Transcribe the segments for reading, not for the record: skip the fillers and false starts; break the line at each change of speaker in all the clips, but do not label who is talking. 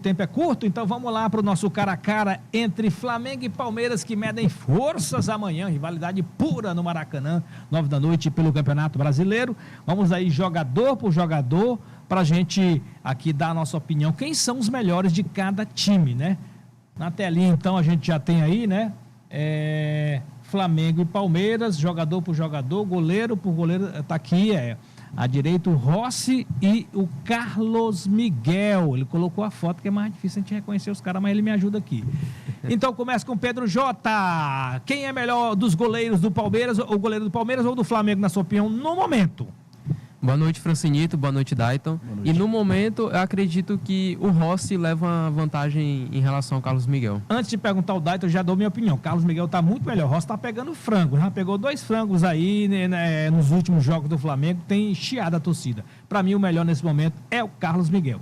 O tempo é curto, então vamos lá para o nosso cara a cara entre Flamengo e Palmeiras, que medem forças amanhã, rivalidade pura no Maracanã, 9 da noite pelo Campeonato Brasileiro. Vamos aí jogador por jogador para a gente aqui dar a nossa opinião. Quem são os melhores de cada time, né? Na telinha então a gente já tem aí, né? Flamengo e Palmeiras, jogador por jogador, goleiro por goleiro, tá aqui, à direita o Rossi e o Carlos Miguel. Ele colocou a foto que é mais difícil a gente reconhecer os caras, mas ele me ajuda aqui. Então começa com Pedro Jota. Quem é melhor dos goleiros do Palmeiras, o goleiro do Palmeiras ou do Flamengo, na sua opinião, no momento?
Boa noite, Francinito. Boa noite, Dayton. Boa noite. E no momento, eu acredito que o Rossi leva uma vantagem em relação ao Carlos Miguel.
Antes de perguntar ao Dayton, eu já dou minha opinião. Carlos Miguel tá muito melhor. O Rossi tá pegando frango. Já pegou 2 frangos aí, né, nos últimos jogos do Flamengo. Tem chiado a torcida. Para mim, o melhor nesse momento é o Carlos Miguel.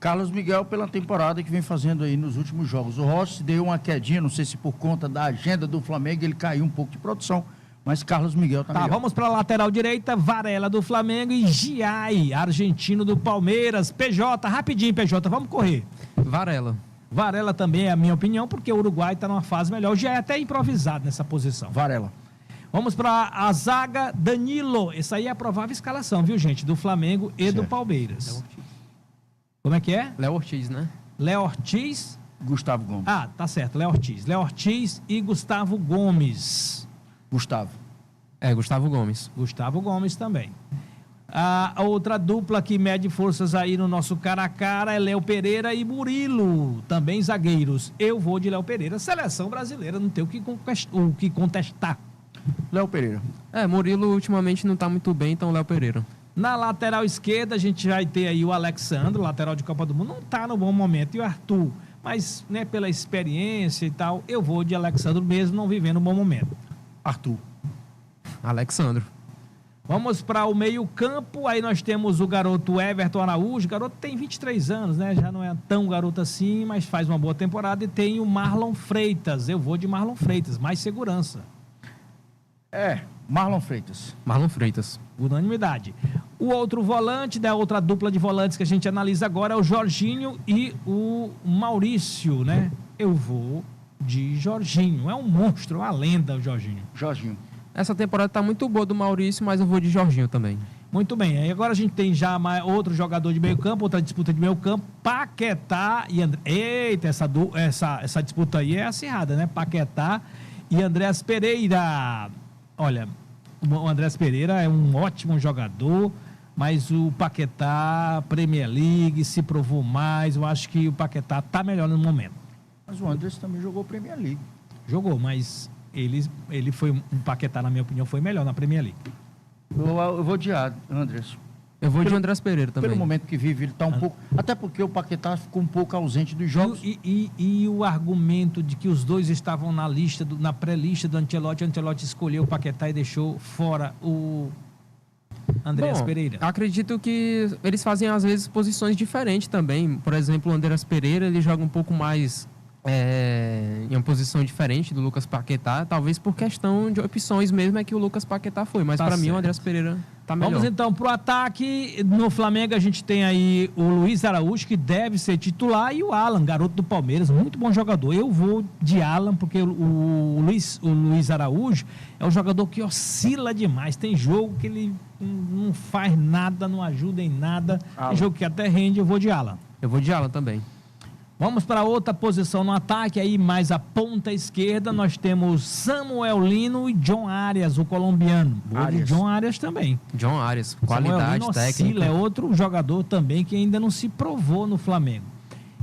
Carlos Miguel, pela temporada que vem fazendo aí nos últimos jogos. O Rossi deu uma quedinha, não sei se por conta da agenda do Flamengo, ele caiu um pouco de produção. Mas Carlos Miguel tá melhor.
Vamos para a lateral direita, Varela do Flamengo e Giai, argentino do Palmeiras. PJ, rapidinho, PJ, vamos correr.
Varela.
Varela também é a minha opinião, porque o Uruguai está numa fase melhor. O Giai é até improvisado nessa posição.
Varela.
Vamos para a zaga, Danilo. Essa aí é a provável escalação, viu, gente? Do Flamengo e do Palmeiras. Como é que é?
Léo Ortiz, né?
Léo Ortiz.
Gustavo Gomes.
Tá certo, Léo Ortiz. Léo Ortiz e Gustavo Gomes.
Gustavo
Gomes.
Gustavo Gomes também. A outra dupla que mede forças aí no nosso cara a cara é Léo Pereira e Murilo, também zagueiros. Eu vou de Léo Pereira. Seleção brasileira, não tem o que contestar.
Léo Pereira.
Murilo ultimamente não tá muito bem, então Léo Pereira.
Na lateral esquerda a gente vai ter aí o Alexandre, lateral de Copa do Mundo, não tá no bom momento, e o Arthur, mas né, pela experiência e tal, eu vou de Alexandre mesmo não vivendo um bom momento.
Arthur.
Alexandre.
Vamos para o meio-campo. Aí nós temos o garoto Everton Araújo. O garoto tem 23 anos, né? Já não é tão garoto assim, mas faz uma boa temporada. E tem o Marlon Freitas. Eu vou de Marlon Freitas, mais segurança.
Marlon Freitas.
Marlon Freitas.
Unanimidade. O outro volante, da outra dupla de volantes que a gente analisa agora é o Jorginho e o Maurício, né? Eu vou de Jorginho. É um monstro, uma lenda o Jorginho.
Essa temporada tá muito boa do Maurício, mas eu vou de Jorginho também.
Muito bem, aí agora a gente tem já outro jogador de meio campo, outra disputa de meio campo, Paquetá e André. Eita, essa disputa aí é acirrada, né? Paquetá e Andréas Pereira. Olha, o Andréas Pereira é um ótimo jogador, mas o Paquetá, Premier League, se provou mais. Eu acho que o Paquetá tá melhor no momento.
Mas o Andrés também jogou Premier League.
Jogou, mas ele foi, um Paquetá, na minha opinião, foi melhor na Premier League.
Eu vou de Andrés.
Eu vou de Andrés Pereira também.
Pelo momento que vive, ele está um pouco... Até porque o Paquetá ficou um pouco ausente dos jogos.
E o argumento de que os dois estavam na pré-lista do Ancelotti, o Ancelotti escolheu o Paquetá e deixou fora o Andréas Pereira.
Acredito que eles fazem, às vezes, posições diferentes também. Por exemplo, o Andréas Pereira, ele joga um pouco mais... em uma posição diferente do Lucas Paquetá, talvez por questão de opções mesmo é que o Lucas Paquetá foi, mas para mim o Andréas Pereira tá melhor.
Vamos então pro ataque. No Flamengo a gente tem aí o Luiz Araújo, que deve ser titular, e o Alan, garoto do Palmeiras, muito bom jogador. Eu vou de Alan, porque o Luiz Araújo é um jogador que oscila demais. Tem jogo que ele não faz nada, não ajuda em nada. Tem jogo que até rende. Eu vou de Alan.
Eu vou de Alan também.
Vamos para outra posição no ataque, aí mais a ponta esquerda, nós temos Samuel Lino e John Arias, o colombiano. John Arias também.
John Arias, qualidade técnica.
É outro jogador também que ainda não se provou no Flamengo.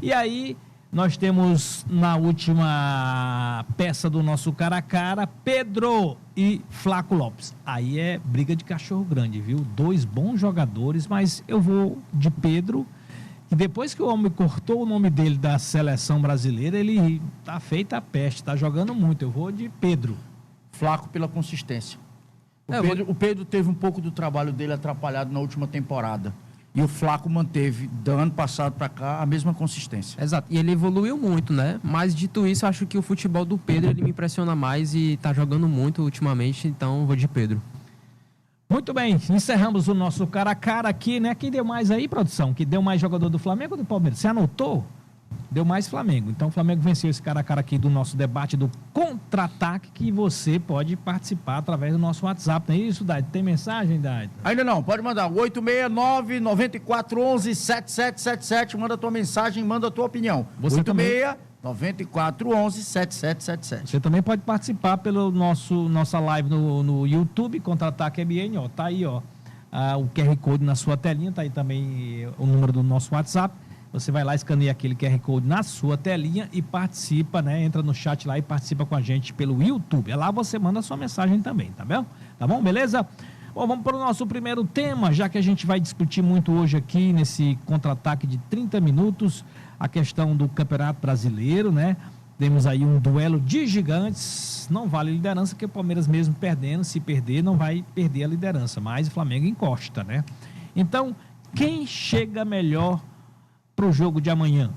E aí nós temos na última peça do nosso cara a cara, Pedro e Flaco Lopes. Aí é briga de cachorro grande, viu? 2 bons jogadores, mas eu vou de Pedro. E depois que o homem cortou o nome dele da seleção brasileira, ele tá feito a peste, tá jogando muito. Eu vou de Pedro.
Flaco pela consistência. O Pedro teve um pouco do trabalho dele atrapalhado na última temporada. E o Flaco manteve, do ano passado para cá, a mesma consistência.
Exato. E ele evoluiu muito, né? Mas, dito isso, acho que o futebol do Pedro, ele me impressiona mais e tá jogando muito ultimamente, então eu vou de Pedro.
Muito bem, encerramos o nosso cara a cara aqui, né? Quem deu mais aí, produção? Que deu mais jogador do Flamengo ou do Palmeiras? Você anotou? deu mais Flamengo. Então o Flamengo venceu esse cara a cara aqui do nosso debate do contra-ataque, que você pode participar através do nosso WhatsApp. Não é isso, Dade? Tem mensagem, Dade?
Ainda não, pode mandar. 869-9411-7777. Manda a tua mensagem, manda a tua opinião.
Você
86-9411-7777.
Você também pode participar pelo nossa live no YouTube, Contra-Ataque MN, ó. Tá aí, ó. O QR Code na sua telinha, tá aí também o número do nosso WhatsApp. Você vai lá, escaneia aquele QR Code na sua telinha e participa, né? Entra no chat lá e participa com a gente pelo YouTube. É lá você manda a sua mensagem também, tá bom? Tá bom? Beleza? Bom, vamos para o nosso primeiro tema, já que a gente vai discutir muito hoje aqui nesse contra-ataque de 30 minutos, a questão do Campeonato Brasileiro, né? Temos aí um duelo de gigantes, não vale liderança, porque o Palmeiras mesmo perdendo, se perder, não vai perder a liderança, mas o Flamengo encosta, né? Então, quem chega melhor para o jogo de amanhã?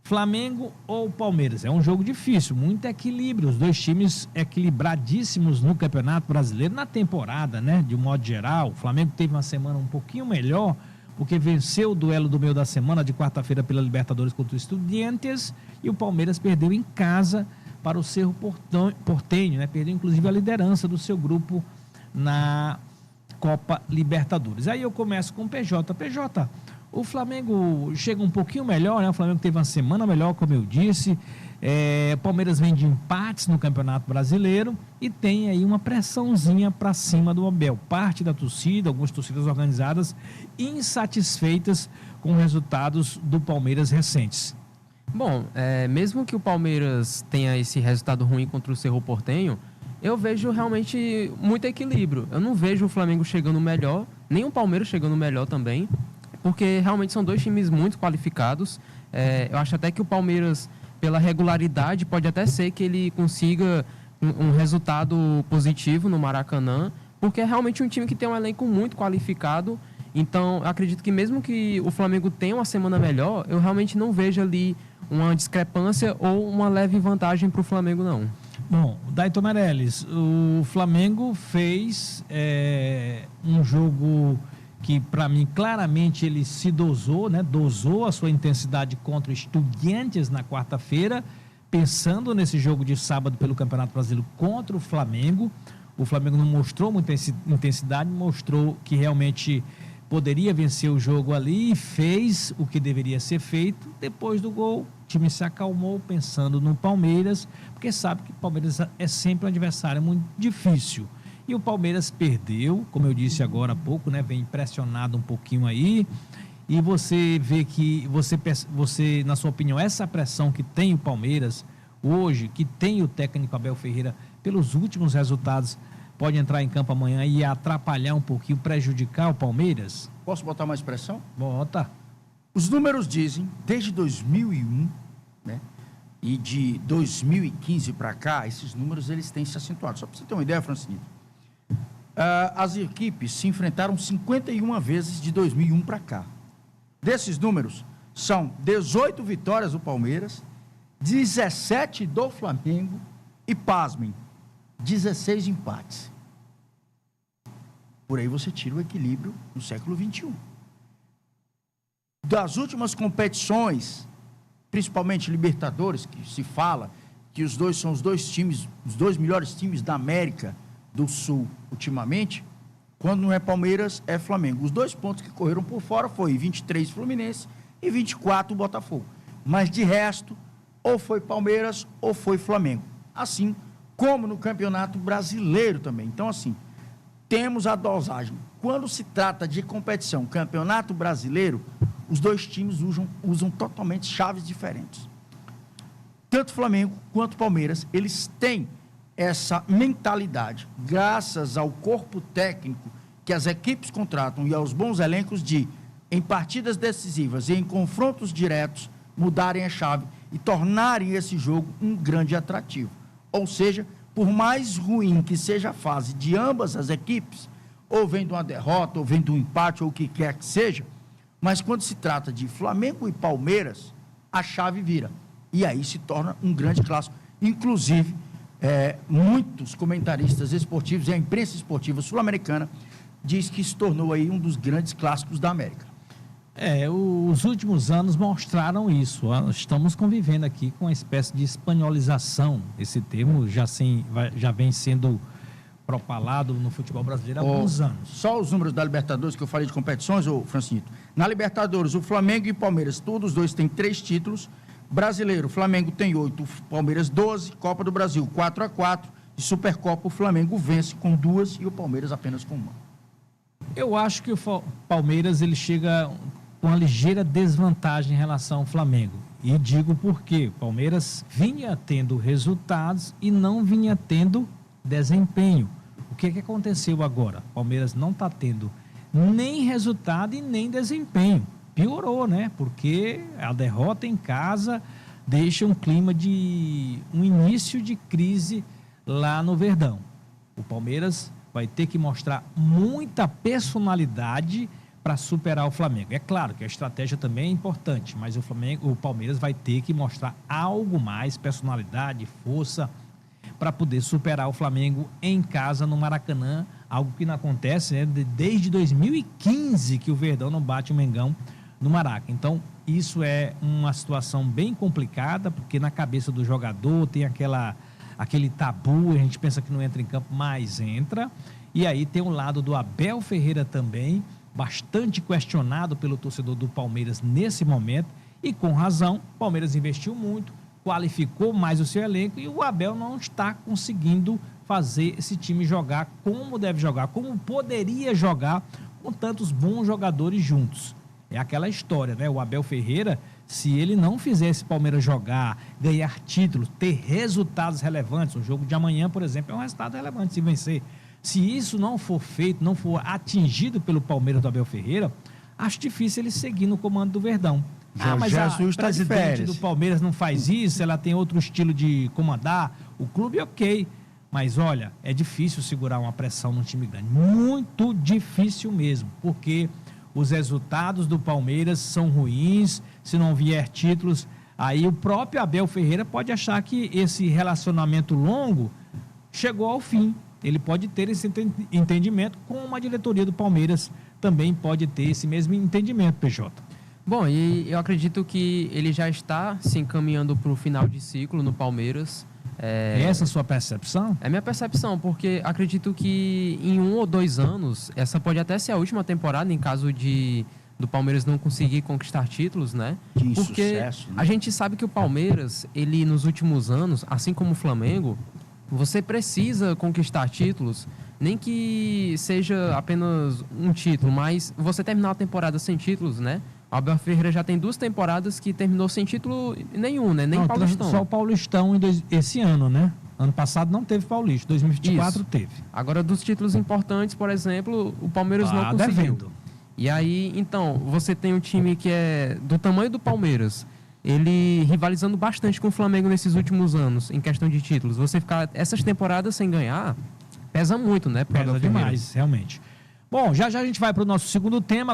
Flamengo ou Palmeiras? É um jogo difícil, muito equilíbrio, os dois times equilibradíssimos no Campeonato Brasileiro, na temporada, né? De um modo geral, o Flamengo teve uma semana um pouquinho melhor, porque venceu o duelo do meio da semana, de quarta-feira, pela Libertadores contra o Estudiantes, e o Palmeiras perdeu em casa para o Cerro Porteño, né? Perdeu inclusive a liderança do seu grupo na Copa Libertadores. Aí eu começo com o PJ. PJ, o Flamengo chega um pouquinho melhor, né? O Flamengo teve uma semana melhor, como eu disse. O Palmeiras vem de empates no Campeonato Brasileiro e tem aí uma pressãozinha para cima do Abel. Parte da torcida, algumas torcidas organizadas, insatisfeitas com os resultados do Palmeiras recentes.
Bom, mesmo que o Palmeiras tenha esse resultado ruim contra o Cerro Porteño, eu vejo realmente muito equilíbrio. Eu não vejo o Flamengo chegando melhor, nem o Palmeiras chegando melhor também, porque realmente são dois times muito qualificados. Eu acho até que o Palmeiras, pela regularidade, pode até ser que ele consiga um resultado positivo no Maracanã, porque é realmente um time que tem um elenco muito qualificado. Então, eu acredito que mesmo que o Flamengo tenha uma semana melhor, eu realmente não vejo ali uma discrepância ou uma leve vantagem para o Flamengo, não.
Bom, Daito Meirelles, o Flamengo fez um jogo que, para mim, claramente ele se dosou, né? Dosou a sua intensidade contra o Estudiantes na quarta-feira, pensando nesse jogo de sábado pelo Campeonato Brasileiro contra o Flamengo. O Flamengo não mostrou muita intensidade, mostrou que realmente poderia vencer o jogo ali e fez o que deveria ser feito. Depois do gol, o time se acalmou pensando no Palmeiras, porque sabe que o Palmeiras é sempre um adversário muito difícil. E o Palmeiras perdeu, como eu disse agora há pouco, né? Vem pressionado um pouquinho aí. E você vê que, você, na sua opinião, essa pressão que tem o Palmeiras hoje, que tem o técnico Abel Ferreira pelos últimos resultados, pode entrar em campo amanhã e atrapalhar um pouquinho, prejudicar o Palmeiras?
Posso botar mais pressão?
Bota.
Os números dizem, desde 2001, né? E de 2015 para cá, esses números eles têm se acentuado. Só para você ter uma ideia, Francinito. As equipes se enfrentaram 51 vezes de 2001 para cá. Desses números, são 18 vitórias do Palmeiras, 17 do Flamengo e, pasmem, 16 empates. Por aí você tira o equilíbrio no século XXI. Das últimas competições, principalmente Libertadores, que se fala que os dois são os dois melhores times da América do Sul ultimamente, quando não é Palmeiras, é Flamengo. Os 2 pontos que correram por fora foi 23 Fluminense e 24 Botafogo. Mas de resto, ou foi Palmeiras ou foi Flamengo. Assim como no Campeonato Brasileiro também. Então, assim, temos a dosagem. Quando se trata de competição, Campeonato Brasileiro, os dois times usam totalmente chaves diferentes. Tanto Flamengo quanto Palmeiras, eles têm essa mentalidade, graças ao corpo técnico que as equipes contratam e aos bons elencos, de, em partidas decisivas e em confrontos diretos, mudarem a chave e tornarem esse jogo um grande atrativo. Ou seja, por mais ruim que seja a fase de ambas as equipes, ou vem de uma derrota, ou vem de um empate, ou o que quer que seja, mas quando se trata de Flamengo e Palmeiras, a chave vira. E aí se torna um grande clássico. Inclusive, muitos comentaristas esportivos e a imprensa esportiva sul-americana diz que se tornou aí um dos grandes clássicos da América.
Os últimos anos mostraram isso. Estamos convivendo aqui com uma espécie de espanholização. Esse termo já vem sendo propalado no futebol brasileiro há alguns anos.
Só os números da Libertadores que eu falei de competições, Francinito. Na Libertadores, o Flamengo e o Palmeiras, todos os dois têm 3 títulos. Brasileiro, o Flamengo tem 8, o Palmeiras 12. Copa do Brasil, 4-4. E Supercopa, o Flamengo vence com 2 e o Palmeiras apenas com 1.
Eu acho que o Palmeiras ele chega com uma ligeira desvantagem em relação ao Flamengo. E digo por quê. O Palmeiras vinha tendo resultados e não vinha tendo desempenho. O que aconteceu agora? O Palmeiras não está tendo nem resultado e nem desempenho. Piorou, né? Porque a derrota em casa deixa um clima de um início de crise lá no Verdão. O Palmeiras vai ter que mostrar muita personalidade para superar o Flamengo. É claro que a estratégia também é importante, mas o Palmeiras vai ter que mostrar algo mais, personalidade, força, para poder superar o Flamengo em casa no Maracanã, algo que não acontece, né? Desde 2015 que o Verdão não bate o Mengão no Maraca. Então, isso é uma situação bem complicada, porque na cabeça do jogador tem aquele tabu, a gente pensa que não entra em campo, mas entra. E aí tem o lado do Abel Ferreira também, bastante questionado pelo torcedor do Palmeiras nesse momento, e com razão. O Palmeiras investiu muito, qualificou mais o seu elenco e o Abel não está conseguindo fazer esse time jogar como deve jogar, como poderia jogar com tantos bons jogadores juntos. É aquela história, né? O Abel Ferreira, se ele não fizer esse Palmeiras jogar, ganhar títulos, ter resultados relevantes, o jogo de amanhã, por exemplo, é um resultado relevante se vencer. Se isso não for feito, não for atingido pelo Palmeiras do Abel Ferreira, acho difícil ele seguir no comando do Verdão. Mas
Jesus
a presidente do Palmeiras não faz isso, ela tem outro estilo de comandar, o clube ok. Mas olha, é difícil segurar uma pressão num time grande, muito difícil mesmo, porque os resultados do Palmeiras são ruins, se não vier títulos, aí o próprio Abel Ferreira pode achar que esse relacionamento longo chegou ao fim. Ele pode ter esse entendimento, como a diretoria do Palmeiras também pode ter esse mesmo entendimento, PJ.
Bom, e eu acredito que ele já está se encaminhando para o final de ciclo no Palmeiras.
Essa é a sua percepção?
É minha percepção, porque acredito que em 1 ou 2 anos, essa pode até ser a última temporada, em caso do Palmeiras não conseguir conquistar títulos, né?
Que
porque
sucesso, né?
A gente sabe que o Palmeiras, ele nos últimos anos, assim como o Flamengo, você precisa conquistar títulos, nem que seja apenas um título, mas você terminar a temporada sem títulos, né? O Abel Ferreira já tem 2 temporadas que terminou sem título nenhum, né? Nem Paulistão.
Só o Paulistão esse ano, né? Ano passado não teve Paulista, 2024
Isso.
teve.
Agora, dos títulos importantes, por exemplo, o Palmeiras não conseguiu.
Devendo.
E aí, então, você tem um time que é do tamanho do Palmeiras, ele rivalizando bastante com o Flamengo nesses últimos anos, em questão de títulos. Você ficar essas temporadas sem ganhar, pesa muito, né?
Pesa demais, realmente. Bom, já a gente vai para o nosso segundo tema.